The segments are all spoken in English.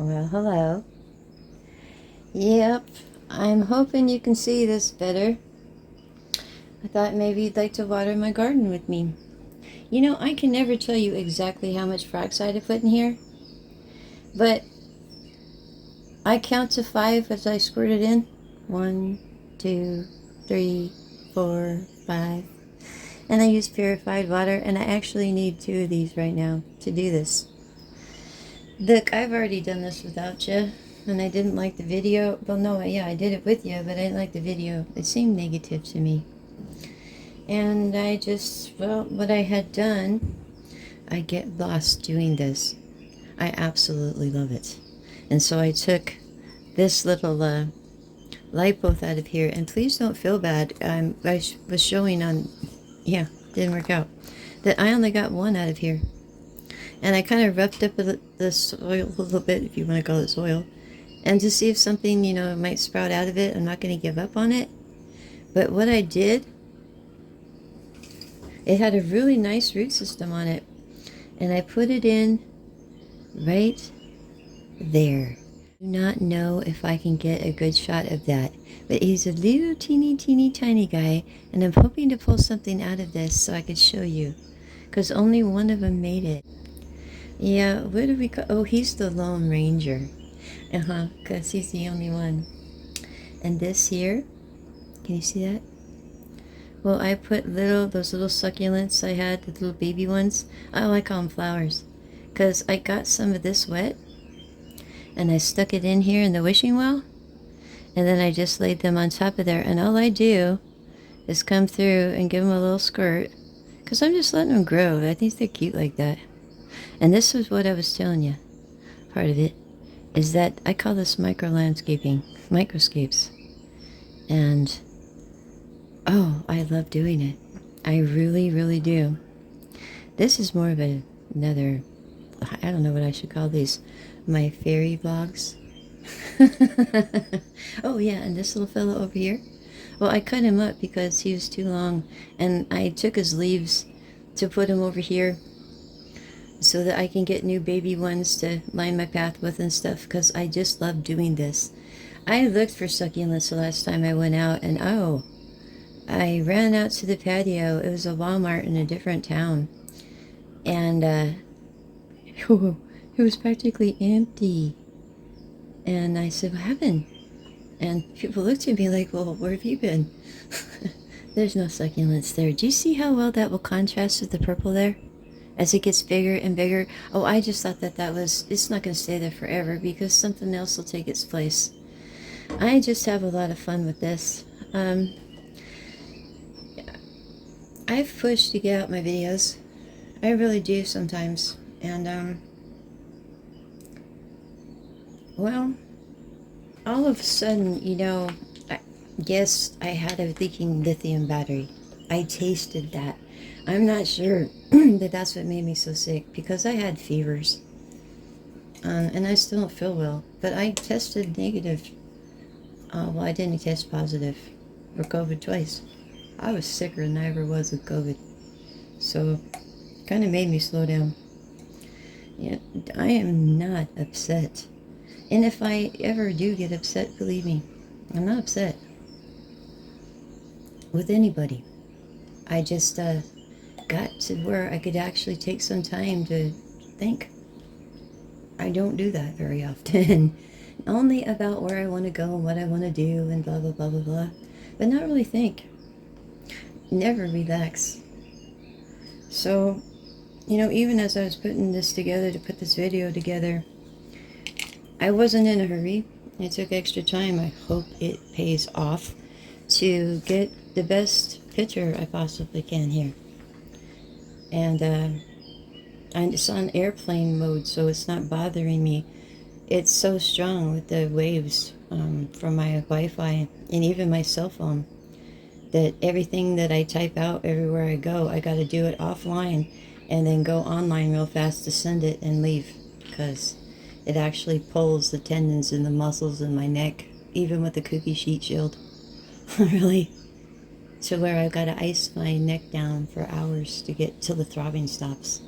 Well, hello. Yep, I'm hoping you can see this better. I thought maybe you'd like to water my garden with me. You know, I can never tell you exactly how much peroxide I put in here, but I count to 5 as I squirt it in. 1, 2, 3, 4, 5. And I use purified water, and I actually need 2 of these right now to do this. Look, I've already done this without you, and I didn't like the video. Well, no, yeah, I did it with you, but I didn't like the video. It seemed negative to me. And I just, well, what I had done, I get lost doing this. I absolutely love it. And so I took this little light bulb out of here, and please don't feel bad. I was showing on, yeah, didn't work out, that I only got one out of here. And I kind of roughed up the soil a little bit, if you want to call it soil, and to see if something, might sprout out of it. I'm not going to give up on it. But what I did, it had a really nice root system on it. And I put it in right there. I do not know if I can get a good shot of that. But he's a little teeny tiny guy. And I'm hoping to pull something out of this so I could show you. Because only one of them made it. Yeah, what do we call? Oh, he's the Lone Ranger. Because he's the only one. And this here, can you see that? Well, I put those little succulents I had, the little baby ones. Oh, I call them flowers. Because I got some of this wet, and I stuck it in here in the wishing well, and then I just laid them on top of there. And all I do is come through and give them a little squirt, because I'm just letting them grow. I think they're cute like that. And this is what I was telling you. Part of it is that I call this micro landscaping, microscapes. And oh, I love doing it. I really, really do. This is more of another, I don't know what I should call these, my fairy vlogs. Oh yeah, and this little fellow over here. Well, I cut him up because he was too long, and I took his leaves to put him over here so that I can get new baby ones to line my path with and stuff, because I just love doing this. I looked for succulents the last time I went out, and oh, I ran out to the patio. It was a Walmart in a different town, and it was practically empty. And I said, what happened? And people looked at me like, well, where have you been? There's no succulents there. Do you see how well that will contrast with the purple there? As it gets bigger and bigger. Oh, I just thought it's not going to stay there forever because something else will take its place. I just have a lot of fun with this. I've pushed to get out my videos. I really do sometimes. And, well, all of a sudden, I guess I had a leaking lithium battery. I tasted that. I'm not sure that that's what made me so sick, because I had fevers. And I still don't feel well. But I tested negative. Well, I didn't test positive for COVID twice. I was sicker than I ever was with COVID. So, kind of made me slow down. Yeah, I am not upset. And if I ever do get upset, believe me, I'm not upset with anybody. I just got to where I could actually take some time to think. I don't do that very often. Only about where I want to go and what I want to do and blah, blah, blah, blah, blah. But not really think. Never relax. So, even as I was putting this together to put this video together, I wasn't in a hurry. It took extra time. I hope it pays off to get the best picture I possibly can here. And it's on airplane mode, so it's not bothering me. It's so strong with the waves from my Wi-Fi and even my cell phone that everything that I type out everywhere I go, I got to do it offline and then go online real fast to send it and leave, because it actually pulls the tendons and the muscles in my neck, even with the cookie sheet shield. Really. To where I've got to ice my neck down for hours to get till the throbbing stops.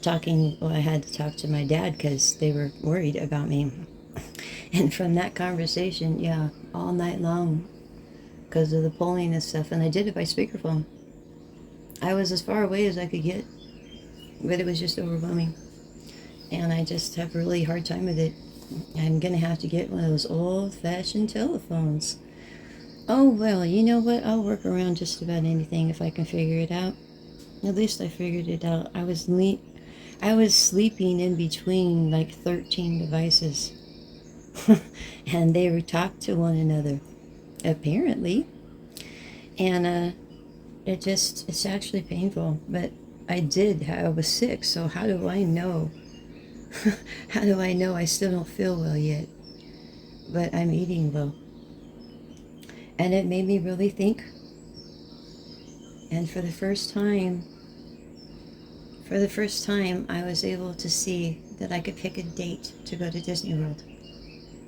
well, I had to talk to my dad because they were worried about me. And from that conversation, yeah, all night long, because of the polling and stuff, and I did it by speakerphone. I was as far away as I could get, but it was just overwhelming. And I just have a really hard time with it. I'm going to have to get one of those old-fashioned telephones. Oh, well, you know what? I'll work around just about anything if I can figure it out. At least I figured it out. I was sleeping in between like 13 devices. And they would talk to one another, apparently. And it's actually painful. But I was sick, so how do I know? How do I know I still don't feel well yet? But I'm eating well. And it made me really think. And for the first time, I was able to see that I could pick a date to go to Disney World.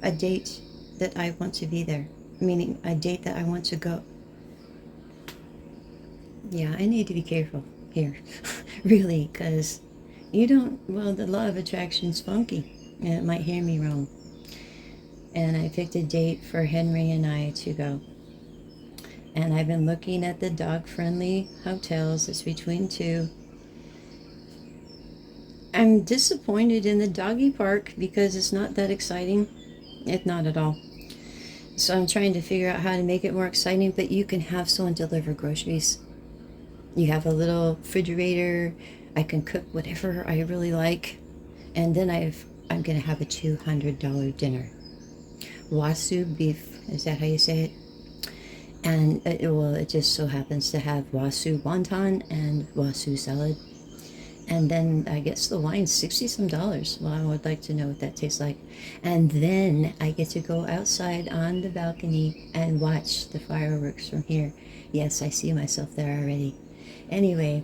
A date that I want to be there. Meaning a date that I want to go. Yeah, I need to be careful here. Really, because the law of attraction's funky. And it might hear me wrong. And I picked a date for Henry and I to go. And I've been looking at the dog-friendly hotels. It's between two. I'm disappointed in the doggy park because it's not that exciting. It's not at all. So I'm trying to figure out how to make it more exciting, but you can have someone deliver groceries. You have a little refrigerator. I can cook whatever I really like. And then I'm going to have a $200 dinner. Wasu beef, is that how you say it? And it just so happens to have Wasu wonton and Wasu salad. And then I guess the wine's $60-some. Well, I would like to know what that tastes like. And then I get to go outside on the balcony and watch the fireworks from here. Yes, I see myself there already. Anyway,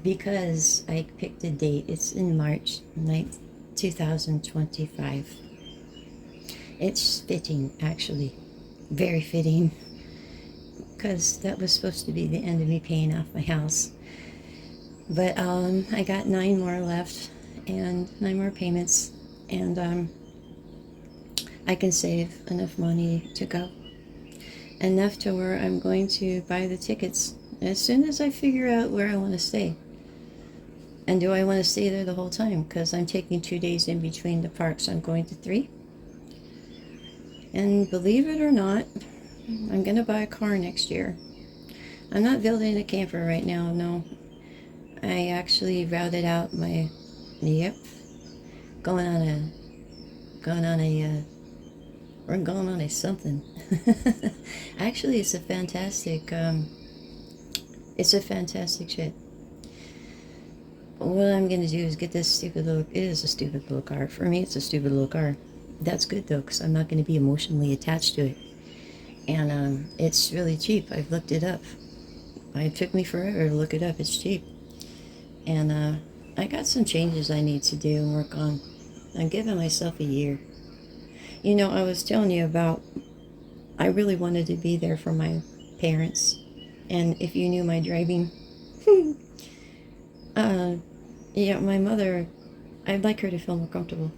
because I picked a date, it's in March 9th, 2025. It's fitting, actually. Very fitting. Because that was supposed to be the end of me paying off my house. But I got 9 more left, and 9 more payments, and I can save enough money to go. Enough to where I'm going to buy the tickets as soon as I figure out where I want to stay. And do I want to stay there the whole time? Because I'm taking 2 days in between the parks. I'm going to 3. And believe it or not, I'm going to buy a car next year. I'm not building a camper right now, no. I actually routed out we're going on a something. Actually, it's a fantastic shit. What I'm gonna do is get this it is a stupid little car. For me, it's a stupid little car. That's good though, because I'm not going to be emotionally attached to it. And it's really cheap. I've looked it up. It took me forever to look it up. It's cheap. And I got some changes I need to do and work on. I'm giving myself a year. You know, I was telling you about, I really wanted to be there for my parents. And if you knew my driving, yeah, my mother, I'd like her to feel more comfortable.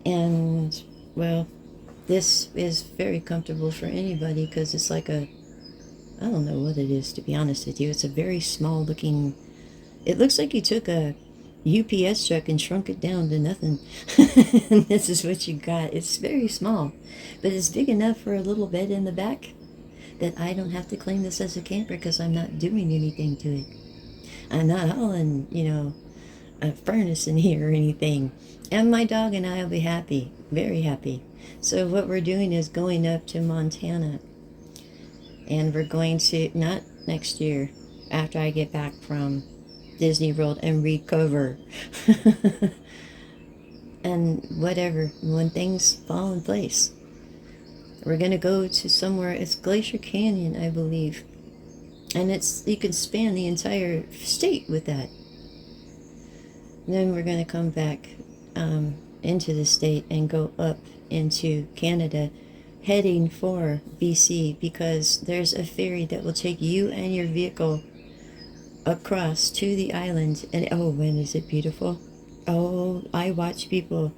And, well, this is very comfortable for anybody because it's like I don't know what it is, to be honest with you. It's a very small looking, it looks like you took a UPS truck and shrunk it down to nothing. And this is what you got. It's very small, but it's big enough for a little bed in the back that I don't have to claim this as a camper because I'm not doing anything to it. I'm not hauling, a furnace in here or anything. And my dog and I will be happy, very happy. So what we're doing is going up to Montana. And we're going to, not next year, after I get back from Disney World and recover. And whatever, when things fall in place. We're going to go to somewhere, it's Glacier Canyon, I believe. And you can span the entire state with that. Then we're going to come back into the state and go up into Canada, heading for BC, because there's a ferry that will take you and your vehicle across to the island. And oh, man, is it beautiful. Oh, I watch people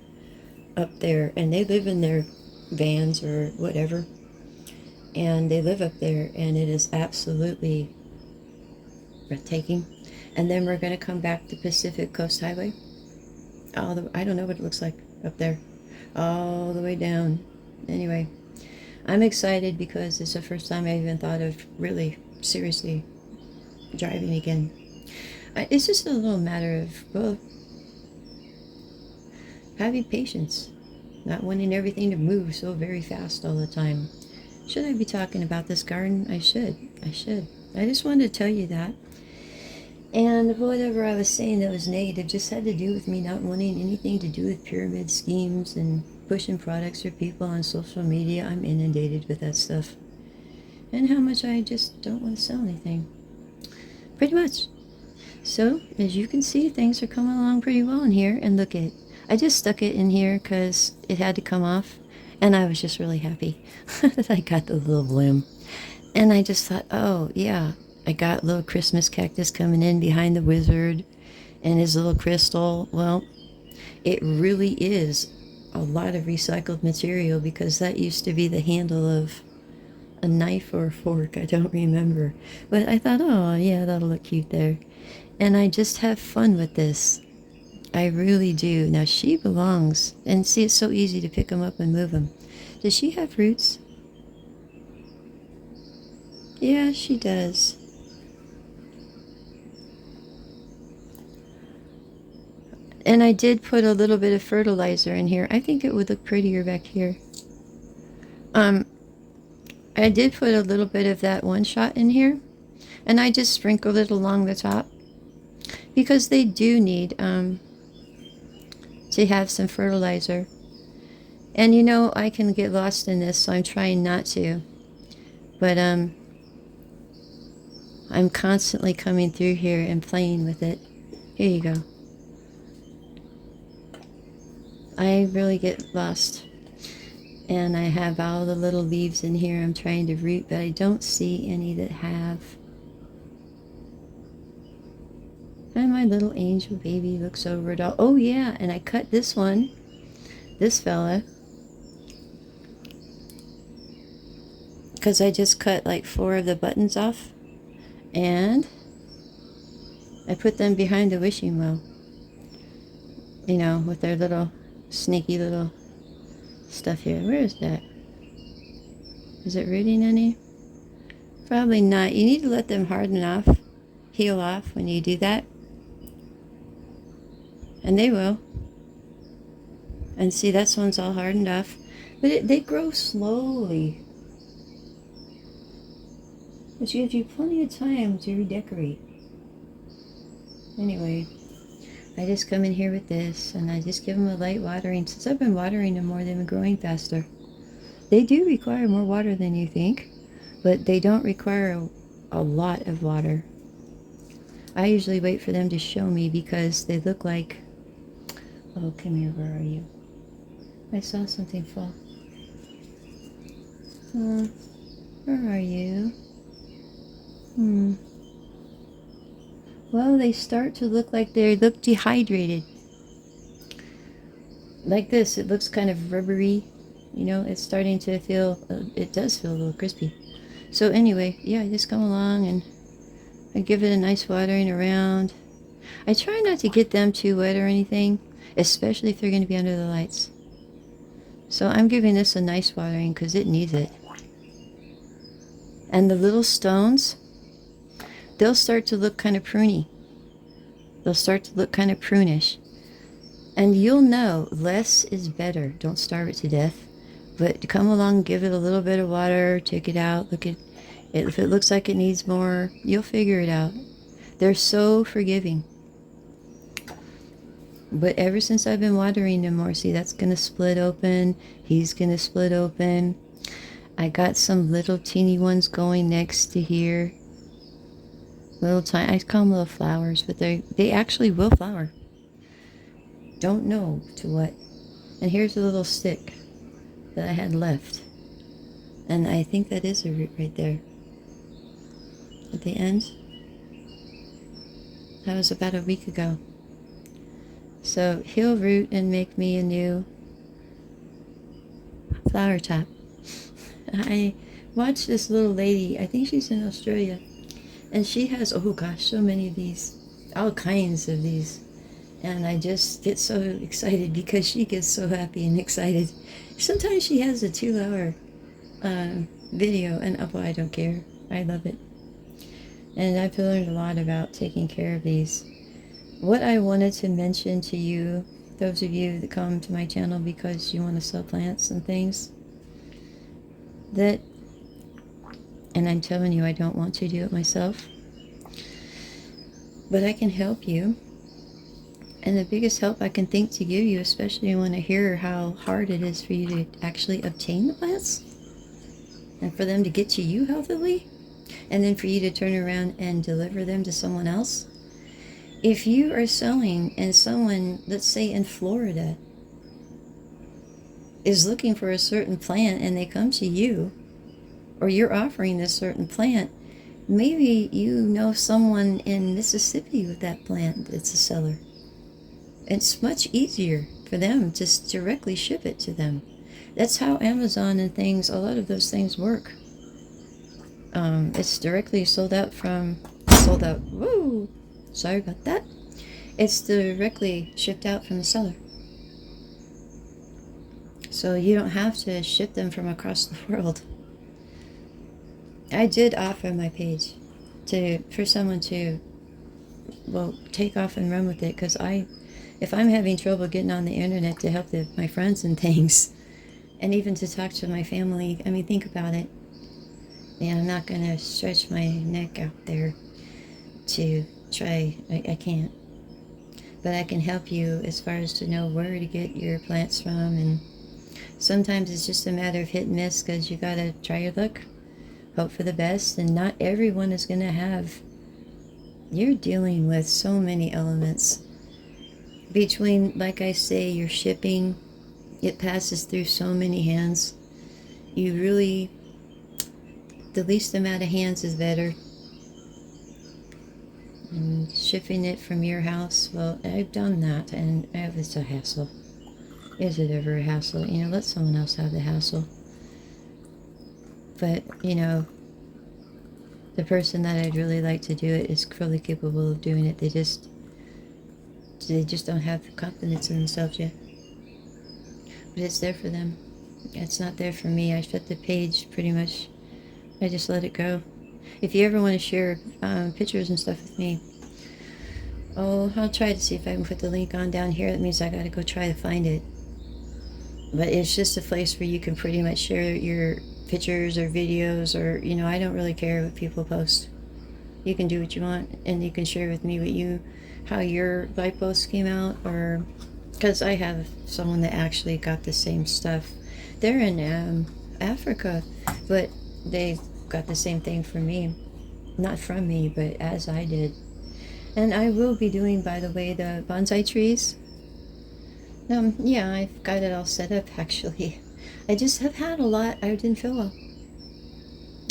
up there, and they live in their vans or whatever, and they live up there, and it is absolutely breathtaking. And then we're going to come back to Pacific Coast Highway. I don't know what it looks like up there, all the way down. Anyway, I'm excited because it's the first time I even thought of really seriously driving again. It's just a little matter of, well, having patience, not wanting everything to move so very fast all the time. Should I be talking about this garden? I should. I just wanted to tell you that. And whatever I was saying that was negative just had to do with me not wanting anything to do with pyramid schemes and pushing products for people on social media. I'm inundated with that stuff. And how much I just don't want to sell anything. Pretty much. So, as you can see, things are coming along pretty well in here. And look at, I just stuck it in here because it had to come off. And I was just really happy that I got the little bloom. And I just thought, oh, yeah, I got little Christmas cactus coming in behind the wizard and his little crystal. Well, it really is a lot of recycled material because that used to be the handle of a knife or a fork. I don't remember. But I thought, oh, yeah, that'll look cute there. And I just have fun with this. I really do. Now, she belongs. And see, it's so easy to pick them up and move them. Does she have roots? Yeah, she does. And I did put a little bit of fertilizer in here. I think it would look prettier back here. I did put a little bit of that One Shot in here. And I just sprinkled it along the top. Because they do need to have some fertilizer. And you know, I can get lost in this, so I'm trying not to. But I'm constantly coming through here and playing with it. Here you go. I really get lost. And I have all the little leaves in here I'm trying to root, but I don't see any that have. And my little angel baby looks over it all. Oh yeah, and I cut this one, this fella, because I just cut like 4 of the buttons off, and I put them behind the wishing well. You know, with their little sneaky little stuff here. Where is that? Is it rooting any? Probably not. You need to let them harden off, heal off when you do that. And they will. And see, that one's all hardened off. But they grow slowly. Which gives you plenty of time to redecorate. Anyway, I just come in here with this, and I just give them a light watering. Since I've been watering them more, they've been growing faster. They do require more water than you think, but they don't require a lot of water. I usually wait for them to show me because they look like... Oh, come here, where are you? I saw something fall. Where are you? Well, they start to look like they look dehydrated. Like this, it looks kind of rubbery. You know, it's starting to feel, it does feel a little crispy. So anyway, yeah, I just come along and I give it a nice watering around. I try not to get them too wet or anything, especially if they're going to be under the lights. So I'm giving this a nice watering because it needs it. And the little stones, they'll start to look kind of pruny. They'll start to look kind of prunish. And you'll know less is better. Don't starve it to death. But come along, give it a little bit of water, check it out, look at it. If it looks like it needs more, you'll figure it out. They're so forgiving. But ever since I've been watering them more, see, that's going to split open. He's going to split open. I got some little teeny ones going next to here. Little tiny, I call them little flowers, but they actually will flower. Don't know to what. And here's a little stick that I had left. And I think that is a root right there. At the end. That was about a week ago. So he'll root and make me a new flower top. I watched this little lady, I think she's in Australia, and she has, oh gosh, so many of these, all kinds of these. And I just get so excited because she gets so happy and excited. Sometimes she has a 2-hour video, and oh, I don't care. I love it. And I've learned a lot about taking care of these. What I wanted to mention to you, those of you that come to my channel because you want to sell plants and things, that, and I'm telling you I don't want to do it myself, but I can help you. And the biggest help I can think to give you, especially when I hear how hard it is for you to actually obtain the plants and for them to get to you healthily, and then for you to turn around and deliver them to someone else. If you are selling and someone, let's say in Florida, is looking for a certain plant and they come to you, or you're offering this certain plant, maybe you know someone in Mississippi with that plant that's a seller. It's much easier for them to directly ship it to them. That's how Amazon and things, a lot of those things work. It's directly sold out, woo, sorry about that. It's directly shipped out from the seller. So you don't have to ship them from across the world. I did offer my page for someone to, well, take off and run with it, because if I'm having trouble getting on the internet to help my friends and things, and even to talk to my family, I mean, think about it. And I'm not going to stretch my neck out there to try. I can't. But I can help you as far as to know where to get your plants from. And sometimes it's just a matter of hit and miss, because you got to try your luck, hope for the best. And not everyone is going to have. You're dealing with so many elements. Between, like I say, your shipping, it passes through so many hands. You really, the least amount of hands is better. And shipping it from your house, well, I've done that, and it's a hassle. Is it ever a hassle? Let someone else have the hassle. But, the person that I'd really like to do it is fully capable of doing it. They just don't have the confidence in themselves yet. But it's there for them. It's not there for me. I shut the page pretty much. I just let it go. If you ever want to share pictures and stuff with me, I'll try to see if I can put the link on down here. That means I got to go try to find it. But it's just a place where you can pretty much share your pictures or videos, or, I don't really care what people post. You can do what you want, and you can share with me how your live posts came out, or, because I have someone that actually got the same stuff. They're in Africa, but they got the same thing from me. Not from me, but as I did. And I will be doing, by the way, the bonsai trees. Yeah, I've got it all set up, actually. I just have had a lot. I didn't feel well.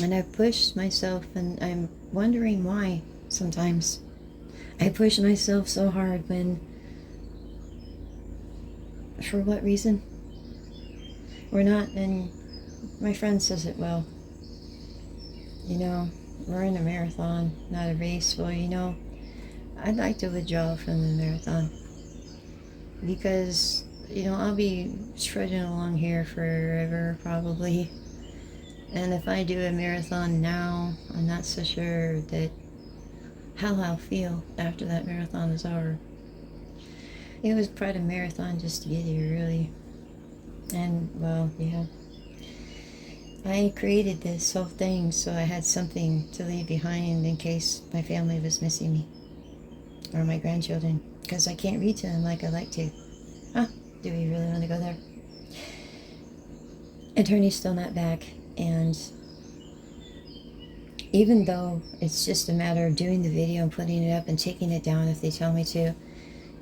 And I've pushed myself, and I'm wondering why sometimes. I push myself so hard for what reason? We're not, and my friend says it well. We're in a marathon, not a race. Well, I'd like to withdraw from the marathon. Because, I'll be trudging along here forever, probably. And if I do a marathon now, I'm not so sure how I'll feel after that marathon is over. It was quite a marathon just to get here, really. And, well, yeah. I created this whole thing so I had something to leave behind in case my family was missing me. Or my grandchildren. Because I can't read to them like I like to. Huh? Do we really want to go there? Attorney's still not back. And even though it's just a matter of doing the video and putting it up and taking it down if they tell me to,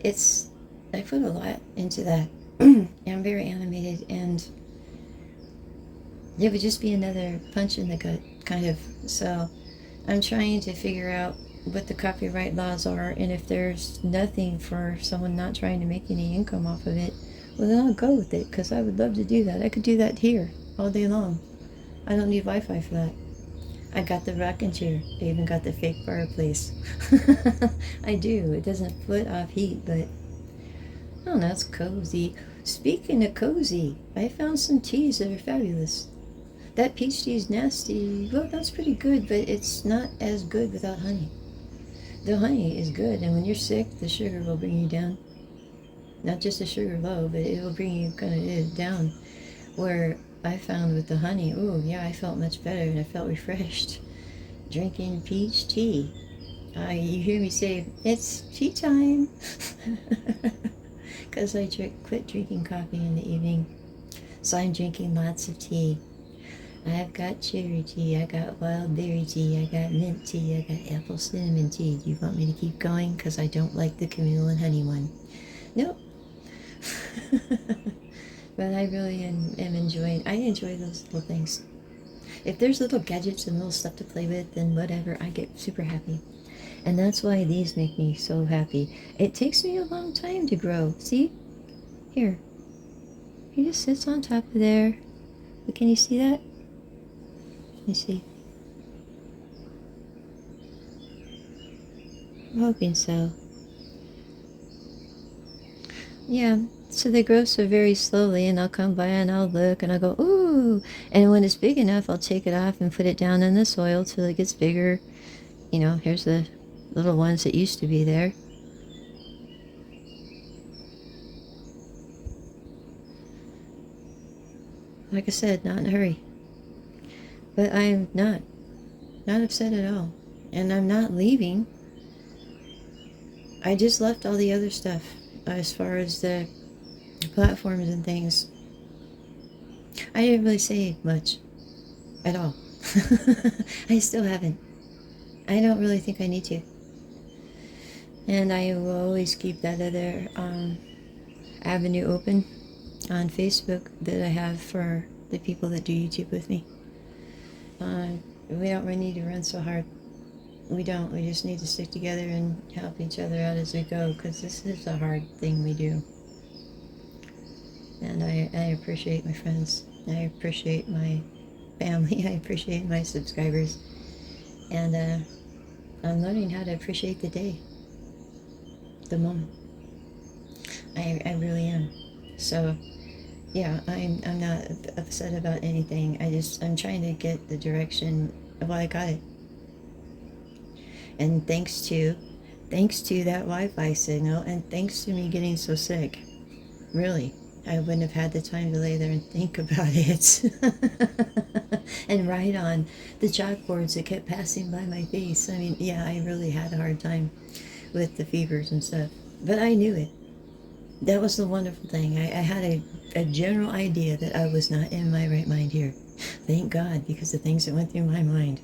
I put a lot into that. I'm very animated, and it would just be another punch in the gut, kind of. So I'm trying to figure out what the copyright laws are, and if there's nothing for someone not trying to make any income off of it, well, then I'll go with it, because I would love to do that. I could do that here all day long. I don't need Wi-Fi for that. I got the rocking chair. I even got the fake fireplace. I do. It doesn't put off heat, but oh, that's cozy. Speaking of cozy, I found some teas that are fabulous. That peach tea is nasty. Well, that's pretty good, but it's not as good without honey. The honey is good, and when you're sick, the sugar will bring you down. Not just the sugar low, but it will bring you kind of down. Where I found with the honey, oh yeah, I felt much better and I felt refreshed drinking peach tea. You hear me say, it's tea time. Because I quit drinking coffee in the evening. So I'm drinking lots of tea. I've got cherry tea, I got wild berry tea, I got mint tea, I got apple cinnamon tea. Do you want me to keep going? Because I don't like the Camille and honey one. Nope. But I really am enjoying, I enjoy those little things. If there's little gadgets and little stuff to play with, then whatever, I get super happy. And that's why these make me so happy. It takes me a long time to grow. See? Here. He just sits on top of there. But can you see that? Let me see. I'm hoping so. Yeah, so they grow so very slowly, and I'll come by and I'll look and I'll go, ooh. And when it's big enough, I'll take it off and put it down in the soil till it gets bigger. You know, here's the little ones that used to be there. Like I said, not in a hurry. But I'm not upset at all. And I'm not leaving. I just left all the other stuff as far as the platforms and things. I didn't really say much at all. I still haven't. I don't really think I need to. And I will always keep that other avenue open on Facebook that I have for the people that do YouTube with me. We don't really need to run so hard. We don't. We just need to stick together and help each other out as we go, because this is a hard thing we do. And I appreciate my friends. I appreciate my family. I appreciate my subscribers. And I'm learning how to appreciate the day, the moment. I really am. So, yeah, I'm not upset about anything. I'm trying to get the direction. Well, I got it. And thanks to that Wi-Fi signal, and thanks to me getting so sick, really, I wouldn't have had the time to lay there and think about it and write on the chalkboards that kept passing by my face. I mean, yeah, I really had a hard time with the fevers and stuff, but I knew it. That was the wonderful thing. I had a general idea that I was not in my right mind here. Thank God, because the things that went through my mind.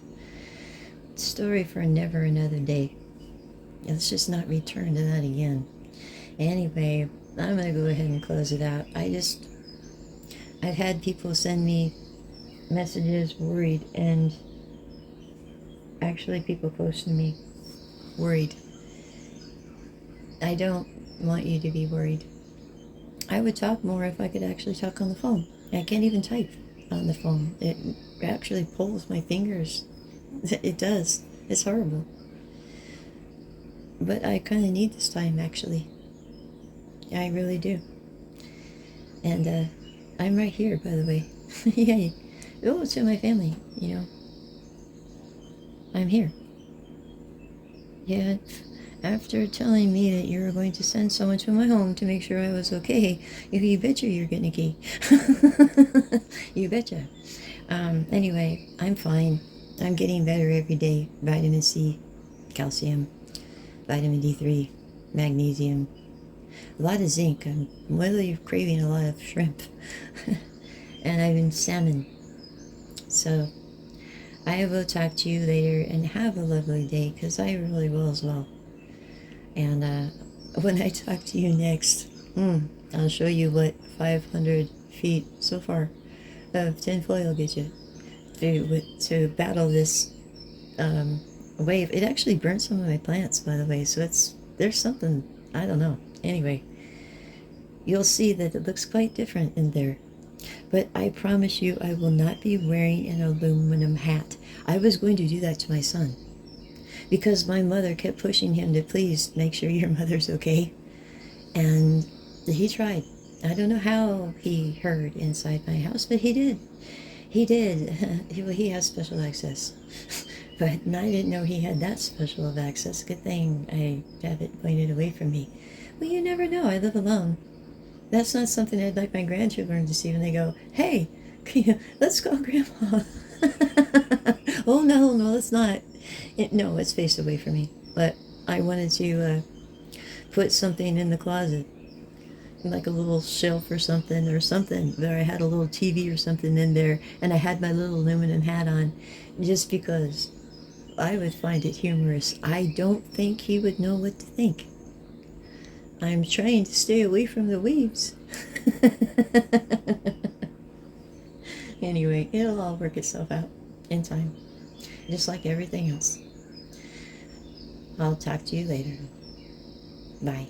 Story for never another day. Let's just not return to that again. Anyway, I'm going to go ahead and close it out. I've had people send me messages worried, and actually people close to me worried. I don't want you to be worried. I would talk more if I could actually talk on the phone. I can't even type on the phone. It actually pulls my fingers. It does. It's horrible. But I kind of need this time, actually. I really do. And I'm right here, by the way. Yeah. Oh, to my family, you know. I'm here. Yeah. After telling me that you were going to send someone to my home to make sure I was okay, you betcha you're getting a key. You betcha. Anyway, I'm fine. I'm getting better every day. Vitamin C, calcium, vitamin D3, magnesium, a lot of zinc. I'm really craving a lot of shrimp. And I've been salmon. So I will talk to you later, and have a lovely day, because I really will as well. And when I talk to you next, I'll show you what 500 feet so far of tinfoil get you to battle this wave. It actually burnt some of my plants, by the way, so there's something, I don't know. Anyway, you'll see that it looks quite different in there. But I promise you, I will not be wearing an aluminum hat. I was going to do that to my son because my mother kept pushing him to please make sure your mother's okay. And he tried. I don't know how he heard inside my house, but he did. He did. He has special access. But I didn't know he had that special of access. Good thing I have it pointed away from me. Well, you never know. I live alone. That's not something I'd like my grandchildren to see when they go, hey, let's call Grandma. Oh, no, let's not. No, it's faced away from me. But I wanted to put something in the closet, like a little shelf or something, where I had a little TV or something in there, and I had my little aluminum hat on, just because I would find it humorous. I don't think he would know what to think. I'm trying to stay away from the weeds. Anyway, it'll all work itself out in time, just like everything else. I'll talk to you later. Bye.